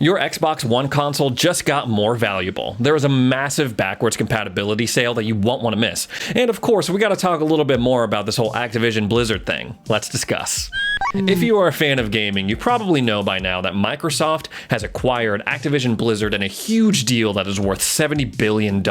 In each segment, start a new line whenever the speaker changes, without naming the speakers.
Your Xbox One console just got more valuable. There was a massive backwards compatibility sale that you won't want to miss. And of course, we got to talk a little bit more about this whole Activision Blizzard thing. Let's discuss. If you are a fan of gaming, you probably know by now that Microsoft has acquired Activision Blizzard in a huge deal that is worth $70 billion.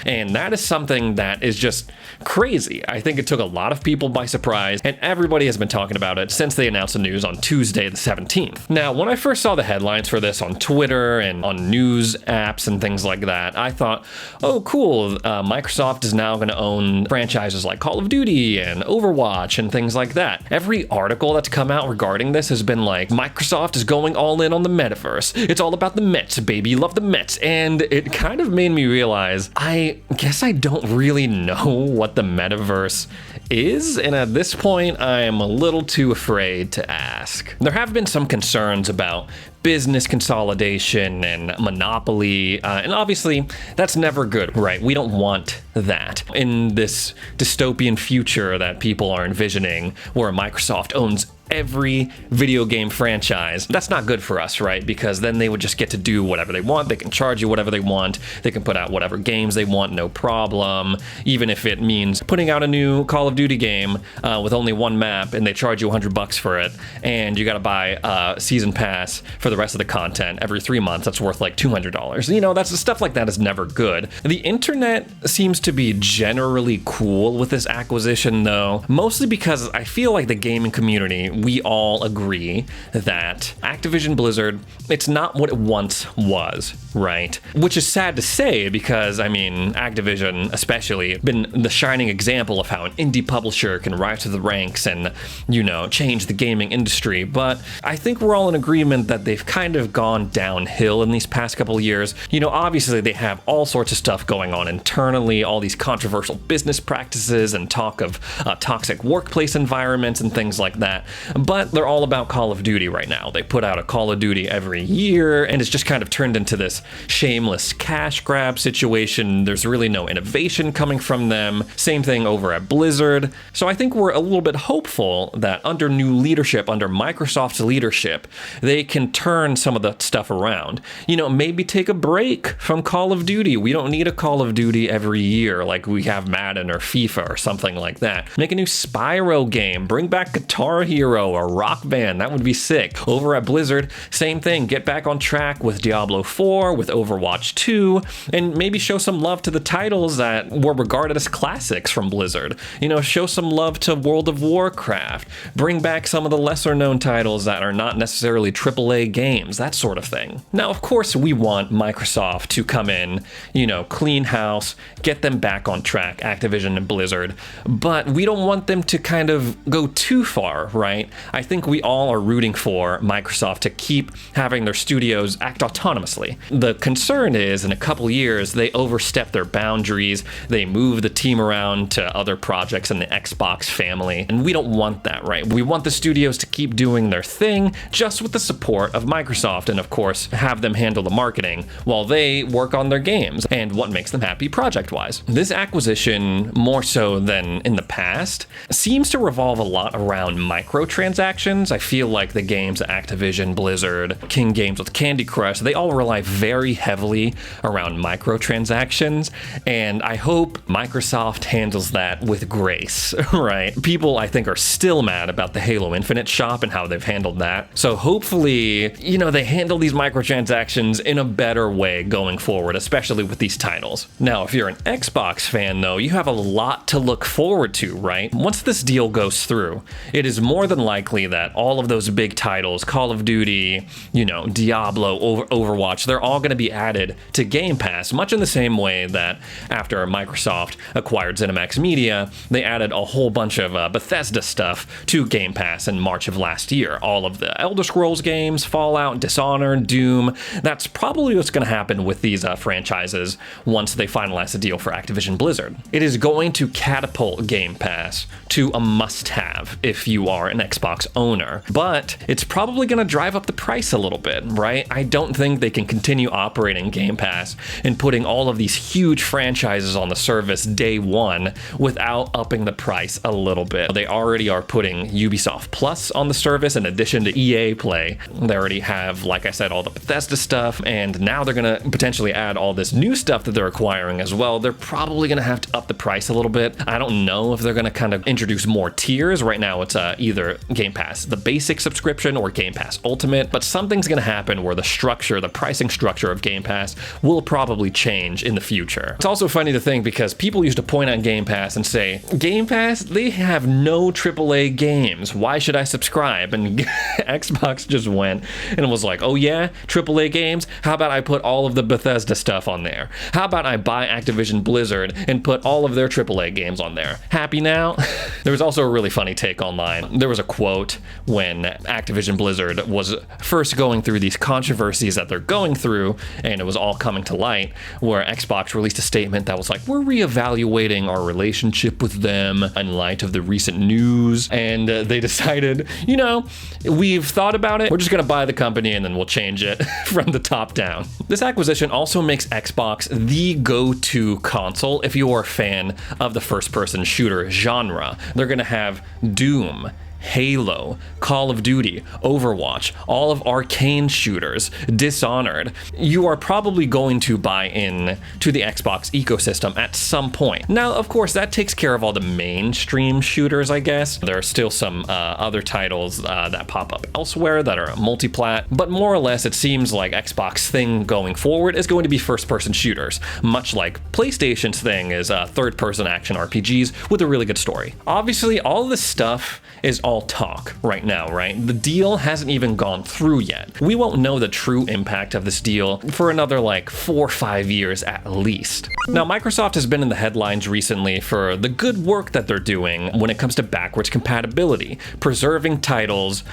And that is something that is just crazy. I think it took a lot of people by surprise, and everybody has been talking about it since they announced the news on Tuesday the 17th. Now, when I first saw the headlines for this on Twitter and on news apps and things like that, I thought, oh, cool, Microsoft is now going to own franchises like Call of Duty and Overwatch and things like that. Every article that's come out regarding this has been like, Microsoft is going all in on the metaverse. It's all about the Mets, baby. Love the Mets. And it kind of made me realize, I guess I don't really know what the metaverse is, and at this point, I am a little too afraid to ask. There have been some concerns about business consolidation and monopoly, and obviously that's never good, right? We don't want that. In this dystopian future that people are envisioning, where Microsoft owns every video game franchise, that's not good for us, right? Because then they would just get to do whatever they want. They can charge you whatever they want. They can put out whatever games they want, no problem. Even if it means putting out a new Call of Duty game with only one map, and they charge you $100 for it, and you got to buy a season pass for the rest of the content every 3 months. That's worth like $200. You know, that's stuff like that is never good. The internet seems to be generally cool with this acquisition, though, mostly because I feel like the gaming community, we all agree that Activision Blizzard, it's not what it once was, right? Which is sad to say because, I mean, Activision especially been the shining example of how an indie publisher can rise to the ranks and, you know, change the gaming industry. But I think we're all in agreement that they've kind of gone downhill in these past couple of years. You know, obviously they have all sorts of stuff going on internally, all these controversial business practices and talk of toxic workplace environments and things like that. But they're all about Call of Duty right now. They put out a Call of Duty every year, and it's just kind of turned into this shameless cash grab situation. There's really no innovation coming from them. Same thing over at Blizzard. So I think we're a little bit hopeful that under new leadership, under Microsoft's leadership, they can turn some of the stuff around. You know, maybe take a break from Call of Duty. We don't need a Call of Duty every year like we have Madden or FIFA or something like that. Make a new Spyro game. Bring back Guitar Hero or Rock Band. That would be sick. Over at Blizzard, same thing. Get back on track with Diablo 4, with Overwatch 2, and maybe show some love to the titles that were regarded as classics from Blizzard. You know, show some love to World of Warcraft. Bring back some of the lesser known titles that are not necessarily AAA games, that sort of thing. Now, of course, we want Microsoft to come in, you know, clean house, get them back on track, Activision and Blizzard, but we don't want them to kind of go too far, right? I think we all are rooting for Microsoft to keep having their studios act autonomously. The concern is, in a couple years, they overstep their boundaries, they move the team around to other projects in the Xbox family, and we don't want that, right? We want the studios to keep doing their thing, just with the support of Microsoft, and of course, have them handle the marketing while they work on their games and what makes them happy project-wise. This acquisition, more so than in the past, seems to revolve a lot around microtransactions. I feel like the games at Activision, Blizzard, King Games with Candy Crush, they all rely very heavily around microtransactions, and I hope Microsoft handles that with grace, right? People, I think, are still mad about the Halo Infinite shop and how they've handled that. So hopefully, you know, they handle these microtransactions in a better way going forward, especially with these titles. Now, if you're an Xbox fan, though, you have a lot to look forward to, right? Once this deal goes through, it is more than likely that all of those big titles, Call of Duty, you know, Diablo, Overwatch, they're all going to be added to Game Pass, much in the same way that after Microsoft acquired ZeniMax Media, they added a whole bunch of Bethesda stuff to Game Pass in March of last year. All of the Elder Scrolls games, Fallout, Dishonored, Doom. That's probably what's going to happen with these franchises once they finalize the deal for Activision Blizzard. It is going to catapult Game Pass to a must-have if you are an Xbox owner, but it's probably going to drive up the price a little bit, right? I don't think they can continue continue operating Game Pass and putting all of these huge franchises on the service day one without upping the price a little bit. They already are putting Ubisoft Plus on the service in addition to EA Play. They already have, like I said, all the Bethesda stuff, and now they're gonna potentially add all this new stuff that they're acquiring as well. They're probably gonna have to up the price a little bit. I don't know if they're gonna kind of introduce more tiers. Right now it's either Game Pass, the basic subscription, or Game Pass Ultimate, but something's gonna happen where the pricing structure of Game Pass will probably change in the future. It's also funny to think because people used to point at Game Pass and say, Game Pass, they have no AAA games. Why should I subscribe? And Xbox just went and was like, oh yeah, AAA games? How about I put all of the Bethesda stuff on there? How about I buy Activision Blizzard and put all of their AAA games on there? Happy now? There was also a really funny take online. There was a quote when Activision Blizzard was first going through these controversies that they're going through, and it was all coming to light, where Xbox released a statement that was like, we're reevaluating our relationship with them in light of the recent news, and they decided, you know, we've thought about it, we're just gonna buy the company and then we'll change it from the top down. This acquisition also makes Xbox the go-to console if you are a fan of the first-person shooter genre. They're gonna have Doom, Halo, Call of Duty, Overwatch, all of Arcane shooters, Dishonored. You are probably going to buy in to the Xbox ecosystem at some point. Now, of course, that takes care of all the mainstream shooters, I guess. There are still some other titles that pop up elsewhere that are multi-plat, but more or less it seems like Xbox thing going forward is going to be first-person shooters, much like PlayStation's thing is third-person action RPGs with a really good story. Obviously, all this stuff is all talk right now, right? The deal hasn't even gone through yet. We won't know the true impact of this deal for another like 4 or 5 years at least. Now, Microsoft has been in the headlines recently for the good work that they're doing when it comes to backwards compatibility, preserving titles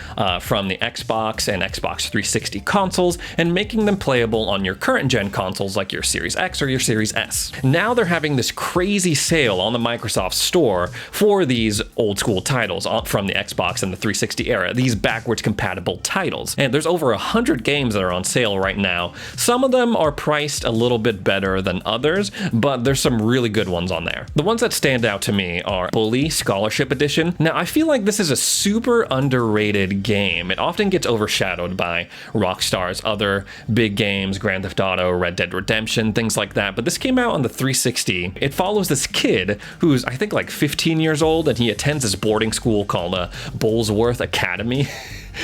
from the Xbox and Xbox 360 consoles and making them playable on your current gen consoles like your Series X or your Series S. Now they're having this crazy sale on the Microsoft Store for these old school titles from the Xbox and the 360 era, these backwards compatible titles. And there's over 100 games that are on sale right now. Some of them are priced a little bit better than others, but there's some really good ones on there. The ones that stand out to me are Bully Scholarship Edition. Now, I feel like this is a super underrated game. It often gets overshadowed by Rockstar's other big games, Grand Theft Auto, Red Dead Redemption, things like that, but this came out on the 360. It follows this kid who's, I think, like 15 years old, and he attends this boarding school called Bullsworth Academy.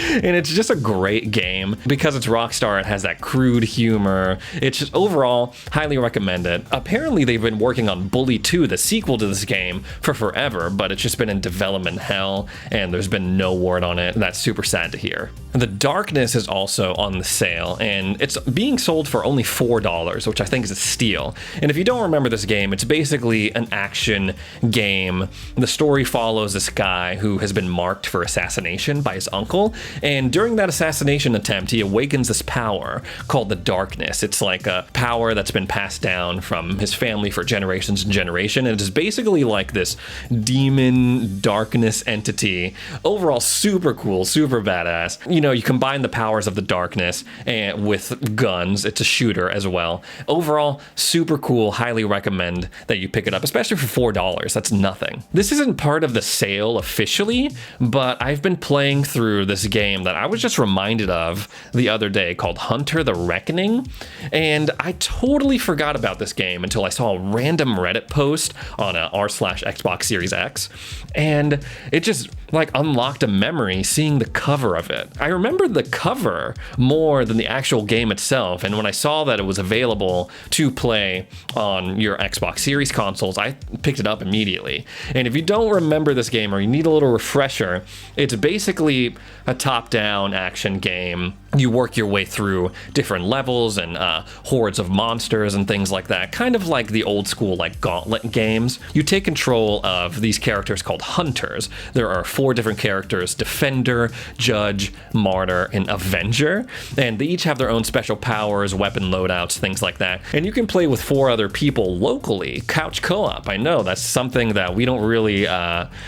And it's just a great game because it's Rockstar. It has that crude humor. It's just overall highly recommended. Apparently they've been working on Bully 2, the sequel to this game, for forever, but it's just been in development hell and there's been no word on it. That's super sad to hear. The Darkness is also on the sale and it's being sold for only $4, which I think is a steal. And if you don't remember this game, it's basically an action game. The story follows this guy who has been marked for assassination by his uncle. And during that assassination attempt, he awakens this power called the Darkness. It's like a power that's been passed down from his family for generations and generations. And it is basically like this demon darkness entity. Overall, super cool, super badass. You know, you combine the powers of the Darkness and with guns. It's a shooter as well. Overall, super cool. Highly recommend that you pick it up, especially for $4. That's nothing. This isn't part of the sale officially, but I've been playing through this game that I was just reminded of the other day called Hunter the Reckoning, and I totally forgot about this game until I saw a random Reddit post on a r/Xbox Series X, and it just like unlocked a memory seeing the cover of it. I remembered the cover more than the actual game itself, and when I saw that it was available to play on your Xbox Series consoles, I picked it up immediately. And if you don't remember this game or you need a little refresher, it's basically a top-down action game. You work your way through different levels and hordes of monsters and things like that, kind of like the old school like Gauntlet games. You take control of these characters called Hunters. There are 4 different characters: Defender, Judge, Martyr, and Avenger, and they each have their own special powers, weapon loadouts, things like that. And you can play with 4 other people locally, couch co-op. I know that's something that we don't really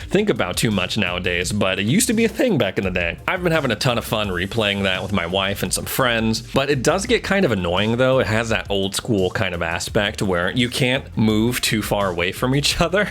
think about too much nowadays, but it used to be a thing back in the day. I've been having a ton of fun replaying that with my wife and some friends. But it does get kind of annoying though. It has that old school kind of aspect where you can't move too far away from each other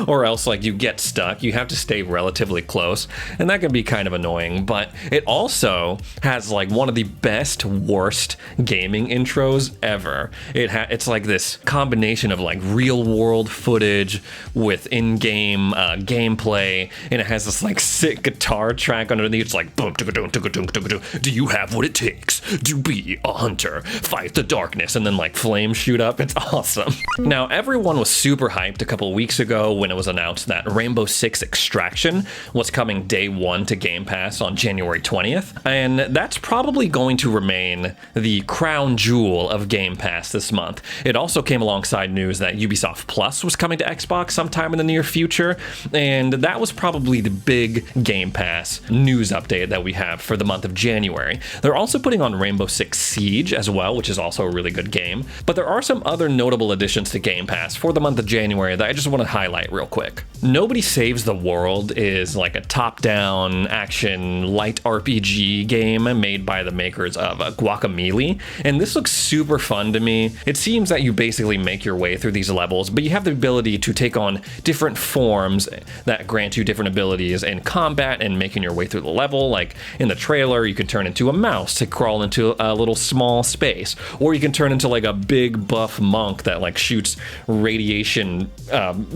or else like you get stuck. You have to stay relatively close, and that can be kind of annoying. But it also has like one of the best worst gaming intros ever. It's like this combination of like real world footage with in-game gameplay, and it has this like sick guitar track underneath. It's like boom, do you have what it takes to be a hunter? Fight the darkness, and then like flames shoot up. It's awesome. Now everyone was super hyped a couple weeks ago when it was announced that Rainbow Six Extraction was coming day one to Game Pass on January 20th, and that's probably going to remain the crown jewel of Game Pass this month. It also came alongside news that Ubisoft Plus was coming to Xbox sometime in the near future, and that was probably the big Game Pass news update that we have for the month of January. They're also putting on Rainbow Six Siege as well, which is also a really good game, but there are some other notable additions to Game Pass for the month of January that I just want to highlight real quick. Nobody Saves the World is like a top-down action light RPG game made by the makers of Guacamelee, and this looks super fun to me. It seems that you basically make your way through these levels, but you have the ability to take on different forms that grant you different abilities in combat and making your way through the level. Like in the trailer, you can turn into a mouse to crawl into a little small space, or you can turn into like a big buff monk that like shoots radiation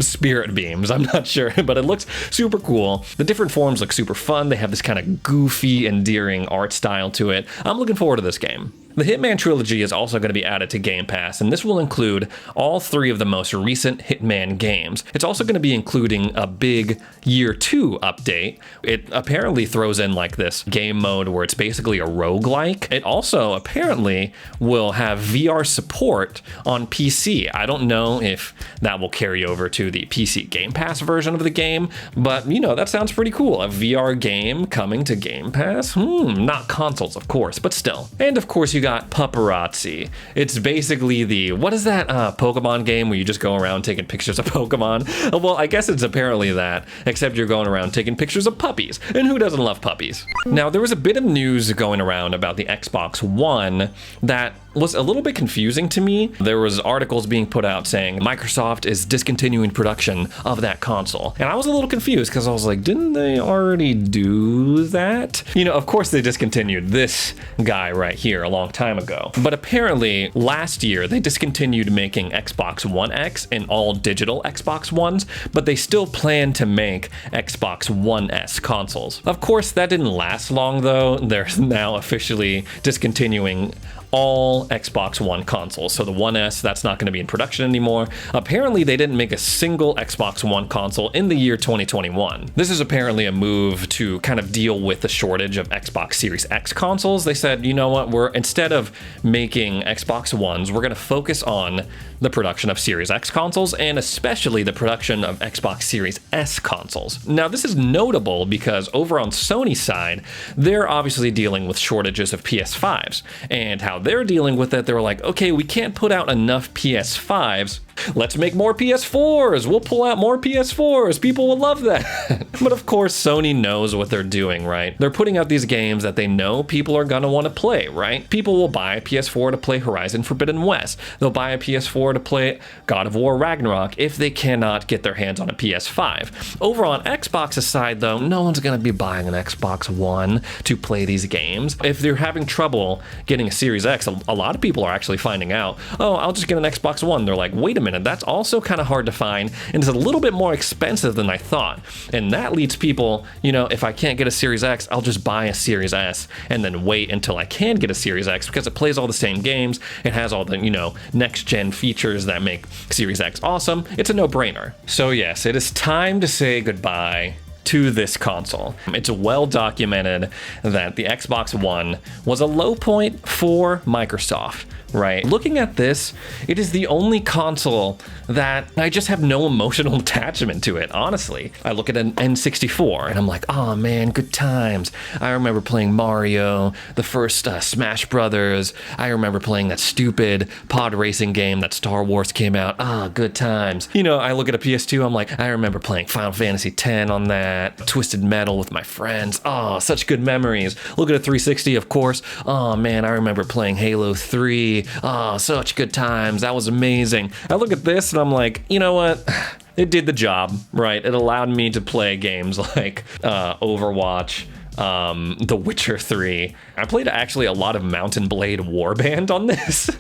spirit beams. I'm not sure, but it looks super cool. The different forms look super fun. They have this kind of goofy, endearing art style to it. I'm looking forward to this game. The Hitman trilogy is also going to be added to Game Pass, and this will include all three of the most recent Hitman games. It's also going to be including a big Year 2 update. It apparently throws in like this game mode where it's basically a roguelike. It also apparently will have VR support on PC. I don't know if that will carry over to the PC Game Pass version of the game, but you know, that sounds pretty cool. A VR game coming to Game Pass? Not consoles, of course, but still. And of course, you got Paparazzi. It's basically the, what is that Pokemon game where you just go around taking pictures of Pokemon? Well, I guess it's apparently that, except you're going around taking pictures of puppies. And who doesn't love puppies? Now, there was a bit of news going around about the Xbox One that was a little bit confusing to me. There was articles being put out saying Microsoft is discontinuing production of that console. And I was a little confused because I was like, didn't they already do that? You know, of course they discontinued this guy right here a long time ago. But apparently last year they discontinued making Xbox One X and all digital Xbox Ones, but they still plan to make Xbox One S consoles. Of course, that didn't last long though. They're now officially discontinuing all Xbox One consoles. So the One S, that's not going to be in production anymore. Apparently they didn't make a single Xbox One console in the year 2021. This is apparently a move to kind of deal with the shortage of Xbox Series X consoles. They said, you know what, instead of making Xbox Ones, we're going to focus on the production of Series X consoles, and especially the production of Xbox Series S consoles. Now, this is notable because over on Sony's side, they're obviously dealing with shortages of PS5s, and how they're dealing with it, they were like, okay, we can't put out enough PS5s. Let's make more PS4s. We'll pull out more PS4s. People will love that. But of course, Sony knows what they're doing, right? They're putting out these games that they know people are gonna want to play, right? People will buy a PS4 to play Horizon Forbidden West. They'll buy a PS4 to play God of War Ragnarok if they cannot get their hands on a PS5. Over on Xbox's side, though, no one's gonna be buying an Xbox One to play these games. If they're having trouble getting a Series X, a lot of people are actually finding out, oh, I'll just get an Xbox One. They're like, wait a minute, that's also kind of hard to find, and it's a little bit more expensive than I thought. And that leads people, you know, if I can't get a Series X, I'll just buy a Series S and then wait until I can get a Series X because it plays all the same games. It has all the, you know, next-gen features that make Series X awesome. It's a no-brainer. So yes, it is time to say goodbye to this console. It's well documented that the Xbox One was a low point for Microsoft. right? Looking at this, it is the only console that I just have no emotional attachment to it, honestly. I look at an N64 and I'm like, oh man, good times. I remember playing Mario, the first Smash Brothers. I remember playing that stupid pod racing game that Star Wars came out. Ah, good times. You know, I look at a PS2, I'm like, I remember playing Final Fantasy X on that, Twisted Metal with my friends. Oh, such good memories. Look at a 360, of course. Oh man, I remember playing Halo 3. Oh, such good times. That was amazing. I look at this and I'm like, you know what? It did the job, right? It allowed me to play games like Overwatch, The Witcher 3. I played actually a lot of Mountain Blade Warband on this.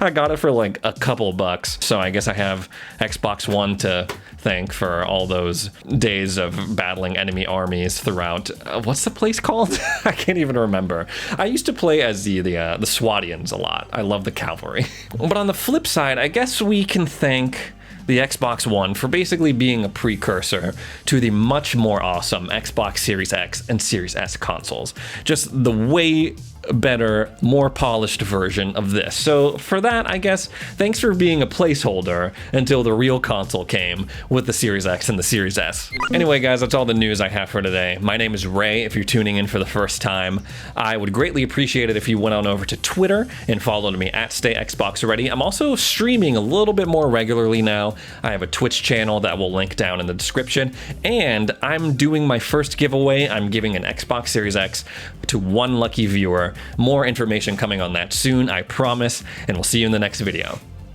I got it for like a couple bucks, so I guess I have Xbox One to thank for all those days of battling enemy armies throughout. What's the place called? I can't even remember. I used to play as the Swatians a lot. I love the cavalry. But on the flip side, I guess we can thank the Xbox One for basically being a precursor to the much more awesome Xbox Series X and Series S consoles. Just the way better, more polished version of this. So for that, I guess, thanks for being a placeholder until the real console came with the Series X and the Series S. Anyway, guys, that's all the news I have for today. My name is Ray, if you're tuning in for the first time. I would greatly appreciate it if you went on over to Twitter and followed me at StayXboxReady. I'm also streaming a little bit more regularly now. I have a Twitch channel that will link down in the description, and I'm doing my first giveaway. I'm giving an Xbox Series X to one lucky viewer. More information coming on that soon, I promise, and we'll see you in the next video.